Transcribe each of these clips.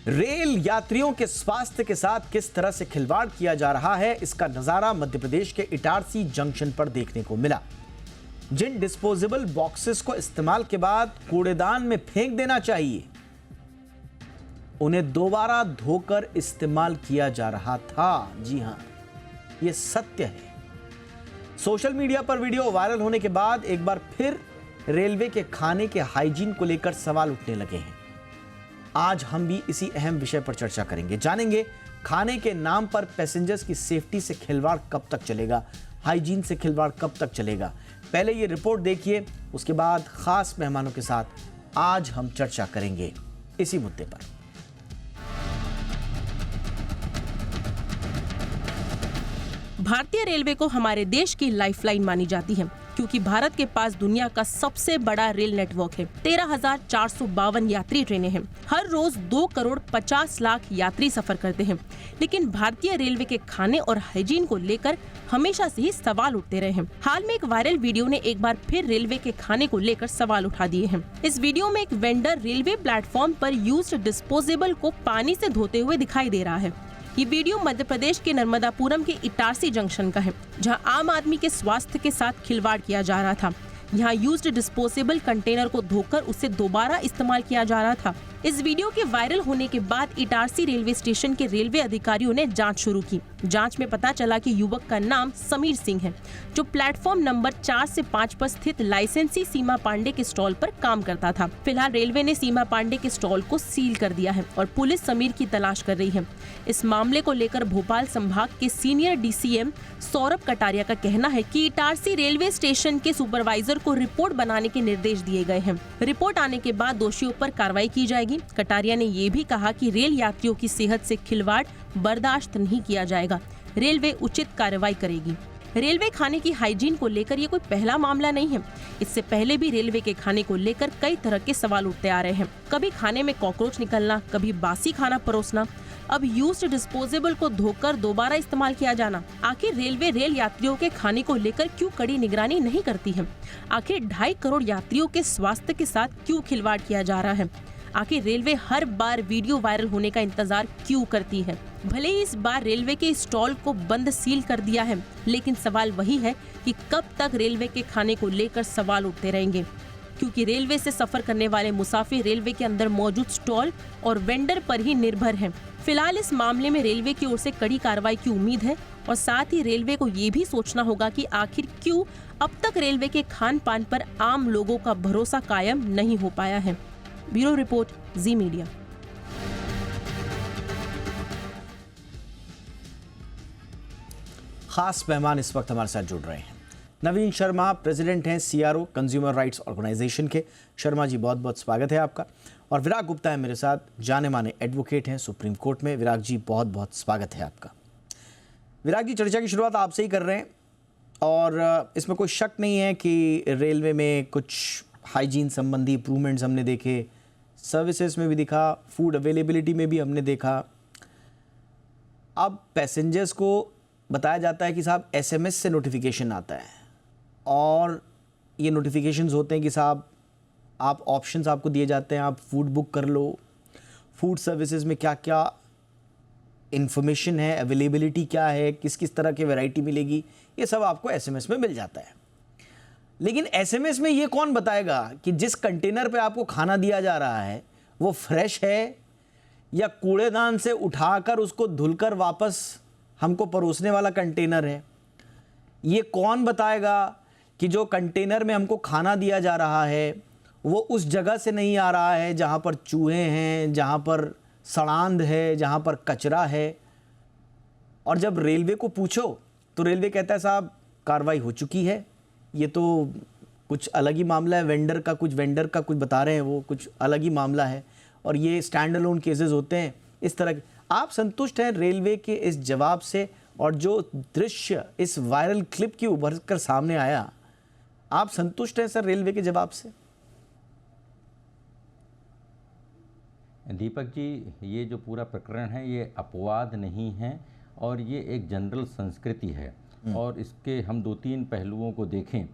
Rail यात्रियों के स्वास्थ्य के साथ किस तरह से खिलवाड़ किया जा रहा है, इसका नजारा मध्य प्रदेश के इटारसी जंक्शन पर देखने को मिला। जिन डिस्पोजेबल बॉक्सेस को इस्तेमाल के बाद कूड़ेदान में फेंक देना चाहिए, उन्हें दोबारा धोकर इस्तेमाल किया जा रहा था। जी हां, यह सत्य है। सोशल मीडिया पर वीडियो वायरल होने के बाद एक बार फिर रेलवे के खाने के हाइजीन को लेकर सवाल उठने लगे हैं। आज हम भी इसी अहम विषय पर चर्चा करेंगे, जानेंगे खाने के नाम पर पैसेंजर्स की सेफ्टी से खिलवाड़ कब तक चलेगा, हाइजीन से खिलवाड़ कब तक चलेगा। पहले ये रिपोर्ट देखिए, उसके बाद खास मेहमानों के साथ आज हम चर्चा करेंगे इसी मुद्दे पर। भारतीय रेलवे को हमारे देश की लाइफलाइन मानी जाती है, क्योंकि भारत के पास दुनिया का सबसे बड़ा रेल नेटवर्क है। 13,452 यात्री ट्रेनें हैं। हर रोज 2 करोड़ 50 लाख यात्री सफर करते हैं। लेकिन भारतीय रेलवे के खाने और हाइजीन को लेकर हमेशा से ही सवाल उठते रहे हैं। हाल में एक वायरल वीडियो ने एक बार फिर रेलवे के खाने को लेकर सवाल उठा दिए हैं। इस वीडियो में एक वेंडर रेलवे प्लेटफॉर्म पर यूज्ड डिस्पोजेबल को पानी से धोते हुए दिखाई दे रहा है। ये वीडियो मध्य प्रदेश के नर्मदापुरम के इटारसी जंक्शन का है, जहां आम आदमी के स्वास्थ्य के साथ खिलवाड़ किया जा रहा था। यहाँ यूज्ड डिस्पोजेबल कंटेनर को धोकर उसे दोबारा इस्तेमाल किया जा रहा था। इस वीडियो के वायरल होने के बाद इटारसी रेलवे स्टेशन के रेलवे अधिकारियों ने जांच शुरू की। जांच में पता चला कि युवक का नाम समीर सिंह है, जो प्लेटफॉर्म नंबर 4 से 5 पर स्थित लाइसेंसी सीमा पांडे के स्टॉल पर काम करता था। फिलहाल रेलवे ने सीमा पांडे के स्टॉल को सील कर दिया है और पुलिस समीर की तलाश कर रही है। इस मामले को लेकर भोपाल संभाग के सीनियर डीसीएम सौरभ कटारिया का कहना है कि इटारसी रेलवे स्टेशन के सुपरवाइजर को रिपोर्ट बनाने के निर्देश दिए गए हैं। रिपोर्ट आने के बाद दोषियों पर कार्रवाई की जाएगी। कटारिया ने ये भी कहा कि रेल यात्रियों की सेहत से खिलवाड़ बर्दाश्त नहीं किया जाएगा। रेलवे उचित कार्रवाई करेगी। रेलवे खाने की हाइजीन को लेकर ये कोई पहला मामला नहीं है। इससे पहले भी रेलवे के खाने को लेकर कई तरह के सवाल उठते आ रहे हैं। कभी खाने में कॉकरोच निकलना, कभी बासी खाना परोसना, अब यूज्ड डिस्पोजेबल को धोकर दोबारा इस्तेमाल किया जाना। आखिर रेलवे रेल यात्रियों के खाने को लेकर क्यों कड़ी निगरानी नहीं करती है? आखिर 2.5 करोड़ यात्रियों के स्वास्थ्य के साथ क्यों खिलवाड़ किया जा रहा है? आखिर रेलवे हर बार वीडियो वायरल होने का इंतजार क्यों करती है? भले ही इस बार रेलवे के स्टॉल को बंद सील कर दिया है, लेकिन सवाल वही है कि कब तक रेलवे के खाने को लेकर सवाल उठते रहेंगे, क्योंकि रेलवे से सफर करने वाले मुसाफिर रेलवे के अंदर मौजूद स्टॉल और वेंडर पर ही निर्भर हैं। फिलहाल इस मामले में रेलवे की ओर से कड़ी कार्रवाई की उम्मीद है और साथ ही रेलवे को ये भी सोचना होगा कि आखिर क्यों अब तक रेलवे के खान पान पर आम लोगों का भरोसा कायम नहीं हो पाया है। ब्यूरो रिपोर्ट, जी मीडिया। खास मेहमान इस वक्त हमारे साथ जुड़ रहे हैं। नवीन शर्मा प्रेसिडेंट हैं सीआरओ कंज्यूमर राइट्स ऑर्गेनाइजेशन के। शर्मा जी, बहुत बहुत स्वागत है आपका। और विराग गुप्ता है मेरे साथ, जाने माने एडवोकेट हैं सुप्रीम कोर्ट में। विराग जी, बहुत बहुत स्वागत है आपका। विराग जी, चर्चा की शुरुआत आपसे ही कर रहे हैं और इसमें कोई शक नहीं है कि रेलवे में कुछ हाइजीन संबंधी इंप्रूवमेंट्स हमने देखे, सर्विसेज में भी दिखा, फूड अवेलेबिलिटी में भी हमने देखा। अब पैसेंजर्स को बताया जाता है कि साहब एसएमएस से नोटिफिकेशन आता है और ये नोटिफिकेशंस होते हैं कि साहब आप ऑप्शंस आपको दिए जाते हैं, आप फूड बुक कर लो, फूड सर्विसेज में क्या क्या इन्फॉर्मेशन है, अवेलेबिलिटी क्या है, किस किस तरह की वैरायटी मिलेगी, ये सब आपको एसएमएस में मिल जाता है। लेकिन एसएमएस में ये कौन बताएगा कि जिस कंटेनर पे आपको खाना दिया जा रहा है वो फ्रेश है या कूड़ेदान से उठाकर उसको धुलकर वापस हमको परोसने वाला कंटेनर है? ये कौन बताएगा कि जो कंटेनर में हमको खाना दिया जा रहा है वो उस जगह से नहीं आ रहा है जहाँ पर चूहे हैं, जहाँ पर सड़ांध है, जहाँ पर कचरा है? और जब रेलवे को पूछो तो रेलवे कहता है साहब कार्रवाई हो चुकी है, ये तो कुछ अलग ही मामला है, वेंडर का कुछ बता रहे हैं, वो कुछ अलग ही मामला है और ये स्टैंड अलोन केसेस होते हैं इस तरह के। आप संतुष्ट हैं रेलवे के इस जवाब से? और जो दृश्य इस वायरल क्लिप की उभर कर सामने आया, आप संतुष्ट हैं सर रेलवे के जवाब से? दीपक जी, ये जो पूरा प्रकरण है ये अपवाद नहीं है और ये एक जनरल संस्कृति है। और इसके हम 2-3 पहलुओं को देखें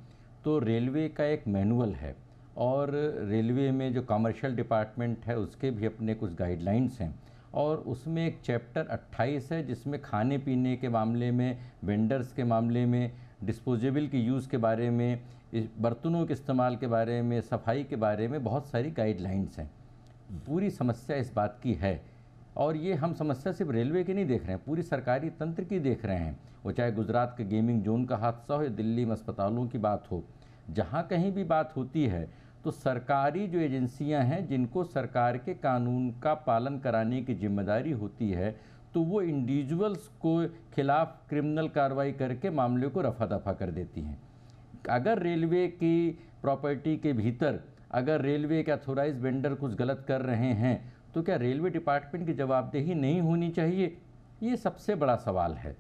तो रेलवे का एक मैनुअल है और रेलवे में जो कमर्शियल डिपार्टमेंट है उसके भी अपने कुछ गाइडलाइंस हैं और उसमें एक चैप्टर 28 है जिसमें खाने पीने के मामले में, वेंडर्स के मामले में, डिस्पोजेबल के यूज़ के बारे में, बर्तनों के इस्तेमाल के बारे में, सफाई के बारे में बहुत सारी गाइडलाइंस हैं। पूरी समस्या इस बात की है, और ये हम समस्या सिर्फ रेलवे की नहीं देख रहे हैं, पूरी सरकारी तंत्र की देख रहे हैं। वो चाहे गुजरात के गेमिंग जोन का हादसा हो या दिल्ली में अस्पतालों की बात हो, जहाँ कहीं भी बात होती है तो सरकारी जो एजेंसियां हैं जिनको सरकार के कानून का पालन कराने की जिम्मेदारी होती है, तो वो इंडिविजुअल्स को खिलाफ क्रिमिनल कार्रवाई करके मामले को रफा दफा कर देती हैं। अगर रेलवे की प्रॉपर्टी के भीतर अगर रेलवे के अथोराइज वेंडर कुछ गलत कर रहे हैं तो क्या रेलवे डिपार्टमेंट की जवाबदेही नहीं होनी चाहिए? ये सबसे बड़ा सवाल है।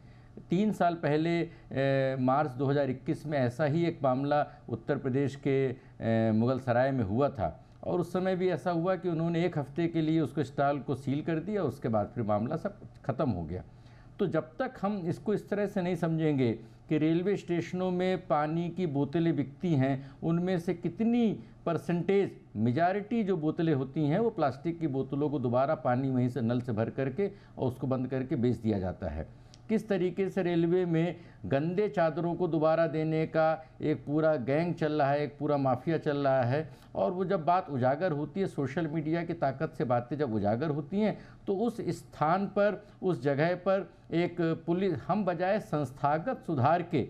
3 साल पहले मार्च 2021 में ऐसा ही एक मामला उत्तर प्रदेश के मुगल सराय में हुआ था, और उस समय भी ऐसा हुआ कि उन्होंने 1 हफ्ते के लिए उसको स्टॉल को सील कर दिया, उसके बाद फिर मामला सब ख़त्म हो गया। तो जब तक हम इसको इस तरह से नहीं समझेंगे कि रेलवे स्टेशनों में पानी की बोतलें बिकती हैं, उनमें से कितनी परसेंटेज, मेजॉरिटी जो बोतलें होती हैं वो प्लास्टिक की बोतलों को दोबारा पानी वहीं से नल से भर करके और उसको बंद करके बेच दिया जाता है। किस तरीके से रेलवे में गंदे चादरों को दोबारा देने का एक पूरा गैंग चल रहा है, एक पूरा माफिया चल रहा है। और वो जब बात उजागर होती है, सोशल मीडिया की ताकत से बातें जब उजागर होती हैं, तो उस स्थान पर, उस जगह पर एक पुलिस, हम बजाय संस्थागत सुधार के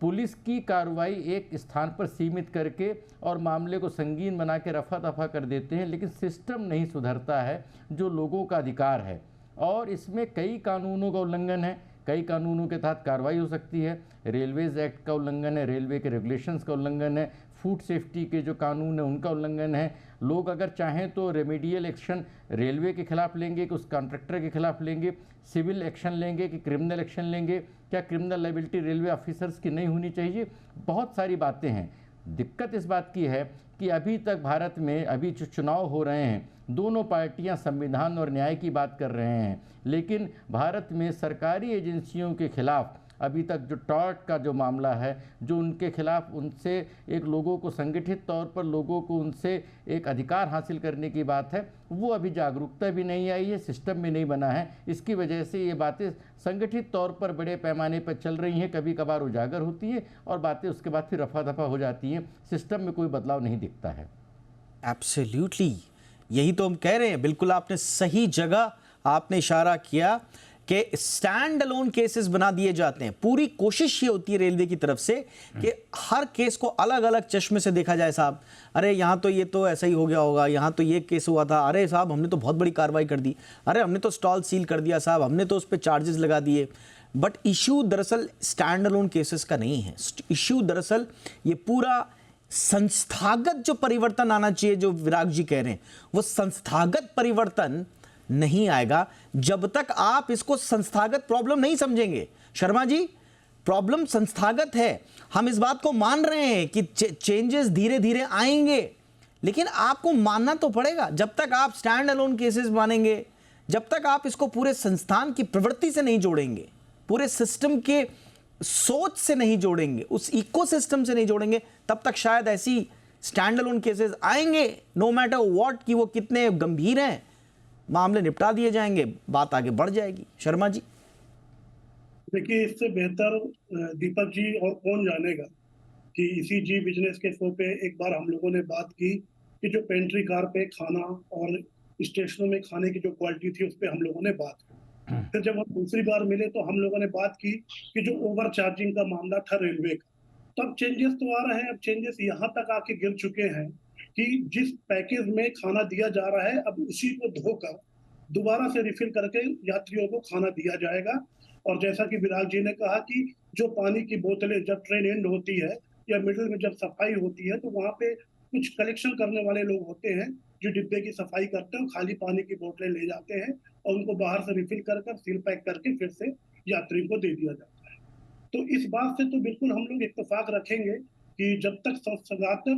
पुलिस की कार्रवाई एक स्थान पर सीमित करके और मामले को संगीन बना के रफा दफा कर देते हैं, लेकिन सिस्टम नहीं सुधरता है जो लोगों का अधिकार है। और इसमें कई कानूनों का उल्लंघन है, कई कानूनों के तहत कार्रवाई हो सकती है। रेलवेज़ एक्ट का उल्लंघन है, रेलवे के रेगुलेशंस का उल्लंघन है, फूड सेफ्टी के जो कानून है उनका उल्लंघन है। लोग अगर चाहें तो रेमेडियल एक्शन रेलवे के खिलाफ लेंगे कि उस कॉन्ट्रैक्टर के खिलाफ लेंगे, सिविल एक्शन लेंगे कि क्रिमिनल एक्शन लेंगे, क्या क्रिमिनल लायबिलिटी रेलवे ऑफिसर्स की नहीं होनी चाहिए? बहुत सारी बातें हैं। दिक्कत इस बात की है कि अभी तक भारत में अभी जो चुनाव हो रहे हैं, दोनों पार्टियां संविधान और न्याय की बात कर रहे हैं, लेकिन भारत में सरकारी एजेंसियों के खिलाफ अभी तक जो टॉर्ट का जो मामला है, जो उनके खिलाफ उनसे एक लोगों को संगठित तौर पर लोगों को उनसे एक अधिकार हासिल करने की बात है, वो अभी जागरूकता भी नहीं आई है, सिस्टम भी नहीं बना है। इसकी वजह से ये बातें संगठित तौर पर बड़े पैमाने पर चल रही हैं, कभी कभार उजागर होती हैं और बातें उसके बाद फिर रफा दफा हो जाती हैं। सिस्टम में कोई बदलाव नहीं दिखता है। एब्सोल्युटली, यही तो हम कह रहे हैं। बिल्कुल आपने सही जगह आपने इशारा किया कि स्टैंड अलोन केसेस बना दिए जाते हैं। पूरी कोशिश ये होती है रेलवे की तरफ से कि हर केस को अलग अलग चश्मे से देखा जाए। साहब, अरे यहाँ तो ये तो ऐसा ही हो गया होगा, यहाँ तो ये केस हुआ था, अरे साहब हमने तो बहुत बड़ी कार्रवाई कर दी, अरे हमने तो स्टॉल सील कर दिया साहब, हमने तो उस पर चार्जेस लगा दिए। बट इशू दरअसल स्टैंड अलोन केसेस का नहीं है। इशू दरअसल ये पूरा संस्थागत जो परिवर्तन आना चाहिए, जो विराग जी कह रहे हैं, वो संस्थागत परिवर्तन नहीं आएगा जब तक आप इसको संस्थागत प्रॉब्लम नहीं समझेंगे। शर्मा जी, प्रॉब्लम संस्थागत है। हम इस बात को मान रहे हैं कि चेंजेस धीरे धीरे आएंगे, लेकिन आपको मानना तो पड़ेगा। जब तक आप स्टैंड अलोन केसेस मानेंगे, जब तक आप इसको पूरे संस्थान की प्रवृत्ति से नहीं जोड़ेंगे, पूरे सिस्टम के सोच से नहीं जोड़ेंगे, उस इकोसिस्टम से नहीं जोड़ेंगे, तब तक शायद ऐसी स्टैंड अलोन केसेस आएंगे, नो मैटर व्हाट, कि वो कितने गंभीर हैं, मामले निपटा दिए जाएंगे, बात आगे बढ़ जाएगी। शर्मा जी, देखिए, इससे बेहतर दीपक जी और कौन जानेगा कि इसी जी बिजनेस के शो पे एक बार हम लोगों ने बात की कि जो पेंट्री कार पे खाना और स्टेशनों में खाने की जो क्वालिटी थी उस पर हम लोगों ने बात की। फिर जब हम दूसरी बार मिले तो हम लोगों ने बात की कि जो ओवर चार्जिंग का मामला था रेलवे का, तो अब चेंजेस तो आ रहे हैं। अब चेंजेस यहाँ तक आके गिर चुके हैं कि जिस पैकेज में खाना दिया जा रहा है, अब उसी को धोकर दोबारा से रिफिल करके यात्रियों को खाना दिया जाएगा। और जैसा कि विराग जी ने कहा कि जो पानी की बोतलें जब ट्रेन एंड होती है या मिडिल में जब सफाई होती है, तो वहाँ पे कुछ कलेक्शन करने वाले लोग होते हैं जो डिब्बे की सफाई करते हैं, खाली पानी की बोतलें ले जाते हैं और उनको बाहर से रिफिल कर सील पैक करके फिर से यात्री को दे दिया जाता है। तो इस बात से तो बिल्कुल हम लोग इत्तेफाक रखेंगे कि जब तक संस्थागत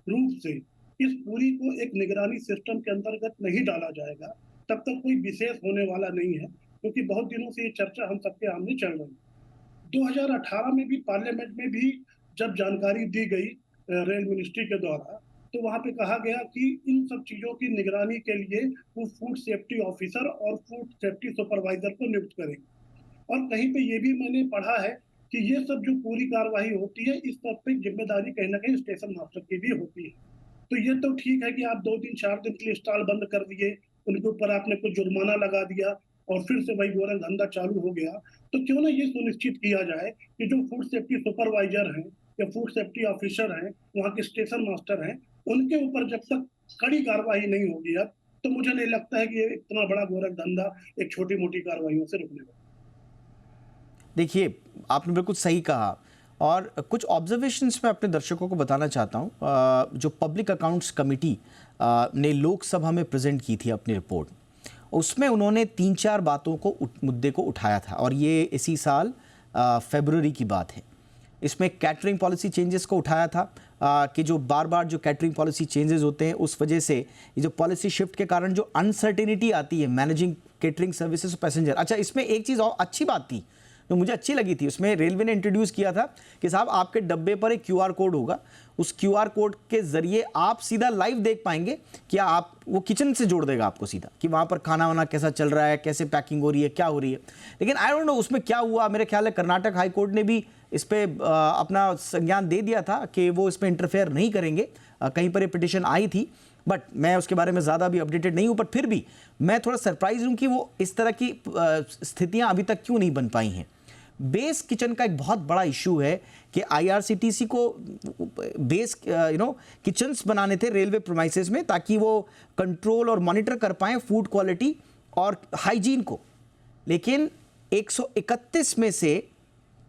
रूप से इस पूरी को एक निगरानी सिस्टम के अंतर्गत नहीं डाला जाएगा, तब तक कोई विशेष होने वाला नहीं है। क्योंकि बहुत दिनों से ये चर्चा हम सबके सामने चल रही है। 2018 में भी पार्लियामेंट में भी जब जानकारी दी गई रेल मिनिस्ट्री के द्वारा तो वहां पे कहा गया कि इन सब चीजों की निगरानी के लिए वो फूड सेफ्टी ऑफिसर और फूड सेफ्टी सुपरवाइजर को नियुक्त करेंगे। और कहीं पे ये भी मैंने पढ़ा है कि ये सब जो पूरी कार्रवाई होती है, इस सब पे जिम्मेदारी कहीं ना कहीं स्टेशन मास्टर की भी होती है। तो ये तो ठीक है कि आप 2 दिन 4 दिन के लिए स्टॉल बंद कर दिए, उनके ऊपर आपने कुछ जुर्माना लगा दिया और फिर से वही गोरख धंधा चालू हो गया। तो क्यों ना ये सुनिश्चित किया जाए कि जो फूड सेफ्टी सुपरवाइजर हैं या फूड सेफ्टी ऑफिसर हैं, वहाँ के स्टेशन मास्टर हैं, उनके ऊपर जब तक कड़ी कार्रवाई नहीं होगी अब, तो मुझे नहीं लगता है कि ये इतना बड़ा गोरख धंधा एक छोटी-मोटी कार्रवाइयों से रुकने वाला। देखिए, आपने बिल्कुल सही कहा और कुछ ऑब्जर्वेशंस मैं अपने दर्शकों को बताना चाहता हूँ। जो पब्लिक अकाउंट्स कमेटी ने लोकसभा में प्रेजेंट की थी अपनी रिपोर्ट, उसमें उन्होंने 3-4 बातों को मुद्दे को उठाया था और ये इसी साल फरवरी की बात है। इसमें कैटरिंग पॉलिसी चेंजेस को उठाया था कि जो बार बार जो कैटरिंग पॉलिसी चेंजेस होते हैं उस वजह से ये जो पॉलिसी शिफ्ट के कारण जो अनसर्टेनिटी आती है मैनेजिंग कैटरिंग सर्विसेज पैसेंजर। अच्छा, इसमें एक चीज़ और अच्छी बात थी जो मुझे अच्छी लगी थी, उसमें रेलवे ने इंट्रोड्यूस किया था कि साहब आपके डब्बे पर एक QR कोड होगा, उस QR कोड के ज़रिए आप सीधा लाइव देख पाएंगे कि आप वो किचन से जोड़ देगा आपको सीधा कि वहाँ पर खाना वाना कैसा चल रहा है, कैसे पैकिंग हो रही है, क्या हो रही है। लेकिन आई डोंट नो उसमें क्या हुआ, मेरे ख्याल है कर्नाटक हाई कोर्ट ने भी इस पर अपना संज्ञान दे दिया था कि वो इसमें इंटरफेयर नहीं करेंगे। कहीं पर ये पिटिशन आई थी, बट मैं उसके बारे में ज़्यादा भी अपडेटेड नहीं हूँ। बट फिर भी मैं थोड़ा सरप्राइज हूँ कि वो इस तरह की स्थितियाँ अभी तक क्यों नहीं बन पाई हैं। बेस किचन का एक बहुत बड़ा इशू है कि IRCTC को बेस किचन्स बनाने थे रेलवे प्रीमाइसेस में ताकि वो कंट्रोल और मॉनिटर कर पाएँ फूड क्वालिटी और हाइजीन को। लेकिन 131 में से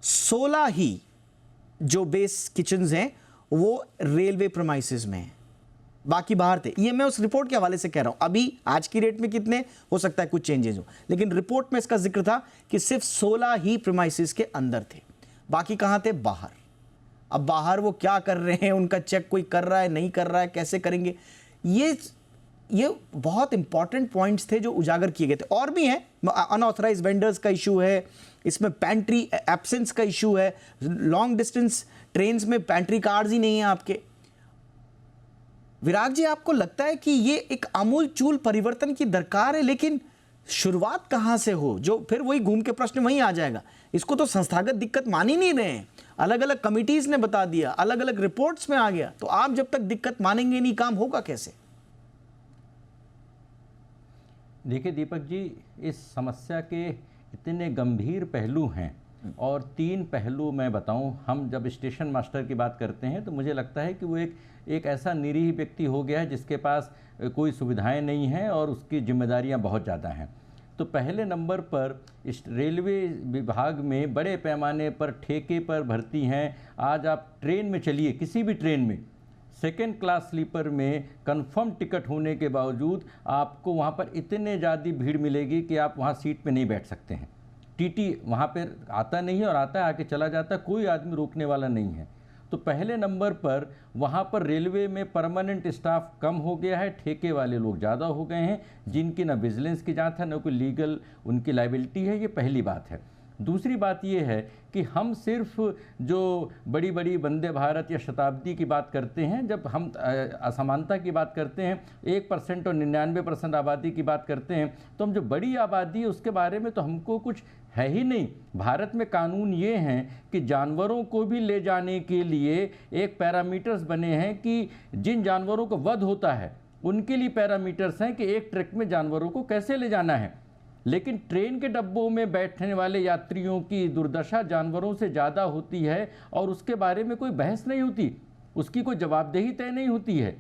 16 ही जो बेस किचन्स हैं वो रेलवे प्रीमाइसेस में हैं, बाकी बाहर थे। ये मैं उस रिपोर्ट के हवाले से कह रहा हूं। अभी आज की डेट में कितने हो सकता है कुछ चेंजेस हो, लेकिन रिपोर्ट में इसका जिक्र था कि सिर्फ 16 ही प्रीमाइसेस के अंदर थे, बाकी कहां थे, बाहर। अब बाहर वो क्या कर रहे हैं, उनका चेक कोई कर रहा है नहीं कर रहा है, कैसे करेंगे, ये बहुत इंपॉर्टेंट पॉइंट्स थे जो उजागर किए गए थे। और भी हैं, अनऑथराइज वेंडर्स का इशू है, इसमें पैंट्री एब्सेंस का इशू है, लॉन्ग डिस्टेंस ट्रेन्स में पैंट्री कार्ड्स ही नहीं है आपके। विराग जी, आपको लगता है कि ये एक आमूल चूल परिवर्तन की दरकार है, लेकिन शुरुआत कहां से हो, जो फिर वही घूम के प्रश्न वहीं आ जाएगा। इसको तो संस्थागत दिक्कत मान ही नहीं रहे हैं, अलग अलग कमिटीज ने बता दिया, अलग अलग रिपोर्ट्स में आ गया, तो आप जब तक दिक्कत मानेंगे नहीं काम होगा कैसे? देखिए दीपक जी, इस समस्या के इतने गंभीर पहलू हैं और 3 पहलू मैं बताऊं। हम जब स्टेशन मास्टर की बात करते हैं तो मुझे लगता है कि वो एक ऐसा निरीह व्यक्ति हो गया है जिसके पास कोई सुविधाएं नहीं हैं और उसकी जिम्मेदारियां बहुत ज़्यादा हैं। तो पहले नंबर पर इस रेलवे विभाग में बड़े पैमाने पर ठेके पर भर्ती हैं। आज आप ट्रेन में चलिए, किसी भी ट्रेन में सेकेंड क्लास स्लीपर में कंफर्म टिकट होने के बावजूद आपको वहाँ पर इतने ज़्यादा भीड़ मिलेगी कि आप वहाँ सीट पे नहीं बैठ सकते हैं। टीटी वहाँ पर आता नहीं है और आता है आके चला जाता है, कोई आदमी रोकने वाला नहीं है। तो पहले नंबर पर वहाँ पर रेलवे में परमानेंट स्टाफ कम हो गया है, ठेके वाले लोग ज़्यादा हो गए हैं जिनकी ना विजिलेंस की जांच है, ना कोई लीगल उनकी लायबिलिटी है। ये पहली बात है। दूसरी बात ये है कि हम सिर्फ जो बड़ी बड़ी वंदे भारत या शताब्दी की बात करते हैं, जब हम असमानता की बात करते हैं, 1% और 99% आबादी की बात करते हैं, तो हम जो बड़ी आबादी है उसके बारे में तो हमको कुछ है ही नहीं। भारत में कानून ये हैं कि जानवरों को भी ले जाने के लिए एक पैरामीटर्स बने हैं कि जिन जानवरों को वध होता है उनके लिए पैरामीटर्स हैं कि एक ट्रक में जानवरों को कैसे ले जाना है। लेकिन ट्रेन के डब्बों में बैठने वाले यात्रियों की दुर्दशा जानवरों से ज़्यादा होती है और उसके बारे में कोई बहस नहीं होती, उसकी कोई जवाबदेही तय नहीं होती है।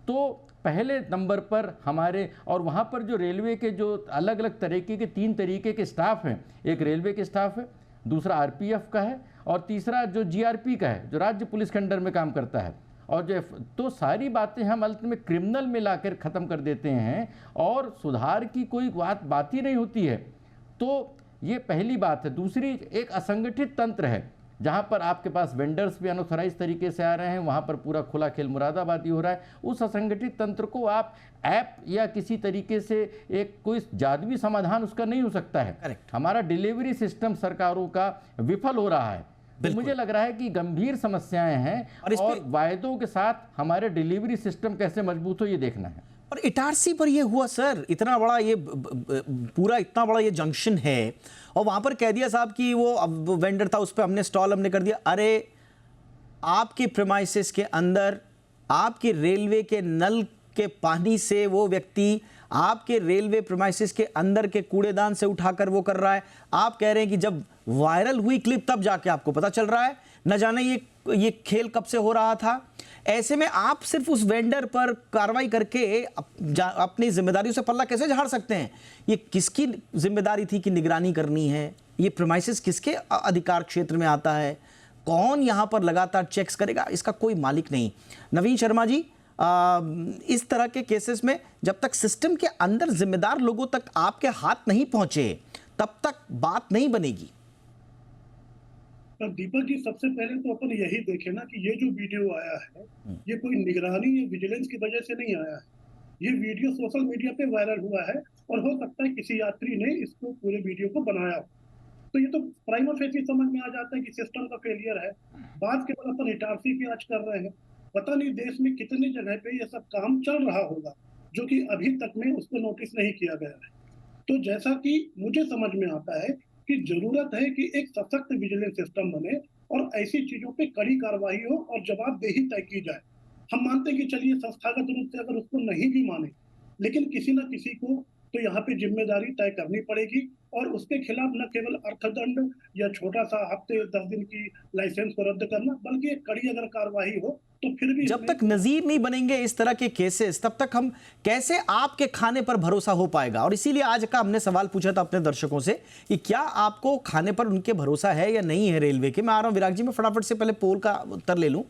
तो पहले नंबर पर हमारे, और वहाँ पर जो रेलवे के जो अलग अलग तरीके के 3 तरीके के स्टाफ हैं, एक रेलवे के स्टाफ है, दूसरा RPF का है और तीसरा जो GRP का है, जो राज्य पुलिस के अंडर में काम करता है। और जो तो सारी बातें हम अंत में क्रिमिनल में लाकर ख़त्म कर देते हैं और सुधार की कोई बात ही नहीं होती है। तो ये पहली बात है। दूसरी, एक असंगठित तंत्र है जहाँ पर आपके पास वेंडर्स भी अनऑथराइज तरीके से आ रहे हैं, वहाँ पर पूरा खुला खेल मुरादाबादी हो रहा है। उस असंगठित तंत्र को आप ऐप या किसी तरीके से एक कोई जादुई समाधान उसका नहीं हो सकता है। Correct. हमारा डिलीवरी सिस्टम सरकारों का विफल हो रहा है। तो मुझे लग रहा है कि गंभीर समस्याएं हैं और वायदों के साथ हमारे डिलीवरी सिस्टम कैसे मजबूत हो ये देखना है। और इटारसी पर ये हुआ सर, इतना बड़ा ये पूरा इतना बड़ा ये जंक्शन है और वहां पर कह दिया साहब कि वो वेंडर था, उस पर हमने स्टॉल हमने कर दिया। अरे आपके प्रेमाइसेस के अंदर आपके रेलवे के नल के पानी से वो व्यक्ति आपके रेलवे प्रेमाइसेस के अंदर के कूड़ेदान से उठाकर वो कर रहा है। आप कह रहे हैं कि जब वायरल हुई क्लिप तब जाके आपको पता चल रहा है, न जाने ये खेल कब से हो रहा था। ऐसे में आप सिर्फ उस वेंडर पर कार्रवाई करके अपनी जिम्मेदारियों से पल्ला कैसे झाड़ सकते हैं? ये किसकी जिम्मेदारी थी कि निगरानी करनी है? ये प्रेमाइसेस किसके अधिकार क्षेत्र में आता है? कौन यहां पर लगातार चेक्स करेगा? इसका कोई मालिक नहीं। नवीन शर्मा जी, इस तरह के केसेस में जब तक सिस्टम के अंदर जिम्मेदार लोगों तक आपके हाथ नहीं पहुंचे तब तक बात नहीं बनेगी। दीपक जी, सबसे पहले तो अपन यही देखें ना कि ये जो वीडियो आया है ये कोई निगरानी या विजिलेंस की वजह से नहीं आया है। ये वीडियो सोशल मीडिया पे वायरल हुआ है और हो सकता है किसी यात्री ने इसको पूरे वीडियो को बनाया हो। तो ये तो प्राइमा फेसी समझ में आ जाता है कि सिस्टम का फेलियर है। बात के बाद अपन इटारसी की आज कर रहे हैं। पता नहीं देश में कितनी जगह पे ये सब काम चल रहा होगा जो कि अभी तक में उसको नोटिस नहीं किया गया है। तो जैसा कि मुझे समझ में आता है कि जरूरत है कि एक सशक्त विजिलेंस सिस्टम बने और ऐसी चीजों पे कड़ी कार्रवाई हो और जवाबदेही तय की जाए। हम मानते हैं कि चलिए संस्थागत रूप से अगर उसको नहीं भी माने, लेकिन किसी न किसी को तो यहाँ पे जिम्मेदारी तय करनी पड़ेगी और उसके खिलाफ न केवल अर्थदंड या छोटा सा हफ्ते 10 दिन की लाइसेंस को रद्द करना, बल्कि एक कड़ी अगर कार्रवाई हो तो फिर भी जब तक नजीर नहीं बनेंगे इस तरह के केसेस, तब तक हम कैसे आपके खाने पर भरोसा हो पाएगा? और इसीलिए आज का हमने सवाल पूछा था अपने दर्शकों से कि क्या आपको खाने पर उनके भरोसा है या नहीं है रेलवे के। मैं आ रहा हूं विराग जी, मैं फटाफट से पहले पोल का उत्तर ले लूं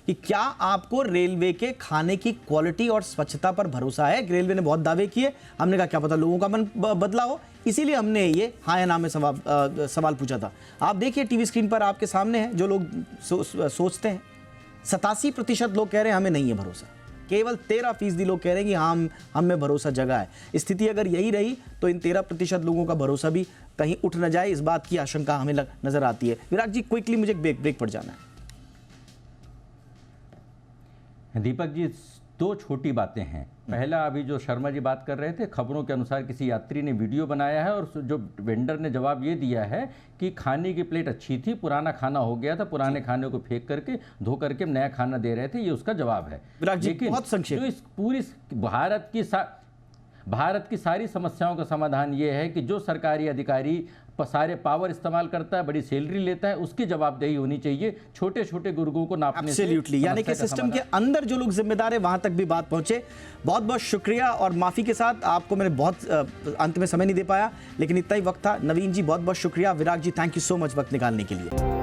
कि क्या आपको रेलवे के खाने की क्वालिटी और स्वच्छता पर भरोसा है? रेलवे ने बहुत दावे किए, हमने कहा क्या पता लोगों का मन बदला हो, इसीलिए हमने ये हाँ या ना में सवाल पूछा था। आप देखिए टीवी स्क्रीन पर आपके सामने है जो लोग सोचते हैं। 87% लोग कह रहे हैं हमें नहीं है भरोसा, केवल 13% लोग कह रहे हैं कि हाँ हम में भरोसा जगा है। स्थिति अगर यही रही तो इन 13% लोगों का भरोसा भी कहीं उठ न जाए, इस बात की आशंका हमें नजर आती है। विराग जी, क्विकली मुझे ब्रेक पर जाना है। दीपक जी, दो छोटी बातें हैं। पहला, अभी जो शर्मा जी बात कर रहे थे, खबरों के अनुसार किसी यात्री ने वीडियो बनाया है और जो वेंडर ने जवाब ये दिया है कि खाने की प्लेट अच्छी थी, पुराना खाना हो गया था, पुराने खाने को फेंक करके धो करके नया खाना दे रहे थे, ये उसका जवाब है। लेकिन बहुत संक्षेप, जो इस पूरी भारत की सारी समस्याओं का समाधान ये है कि जो सरकारी अधिकारी सारे पावर इस्तेमाल करता है, बड़ी सैलरी लेता है, उसकी जवाबदेही होनी चाहिए। छोटे छोटे गुर्गों को नापने से यानी कि सिस्टम के अंदर जो लोग जिम्मेदार है वहां तक भी बात पहुंचे। बहुत बहुत शुक्रिया और माफी के साथ आपको मैंने बहुत अंत में समय नहीं दे पाया, लेकिन इतना ही वक्त था। नवीन जी बहुत बहुत शुक्रिया, विराग जी थैंक यू सो मच वक्त निकालने के लिए।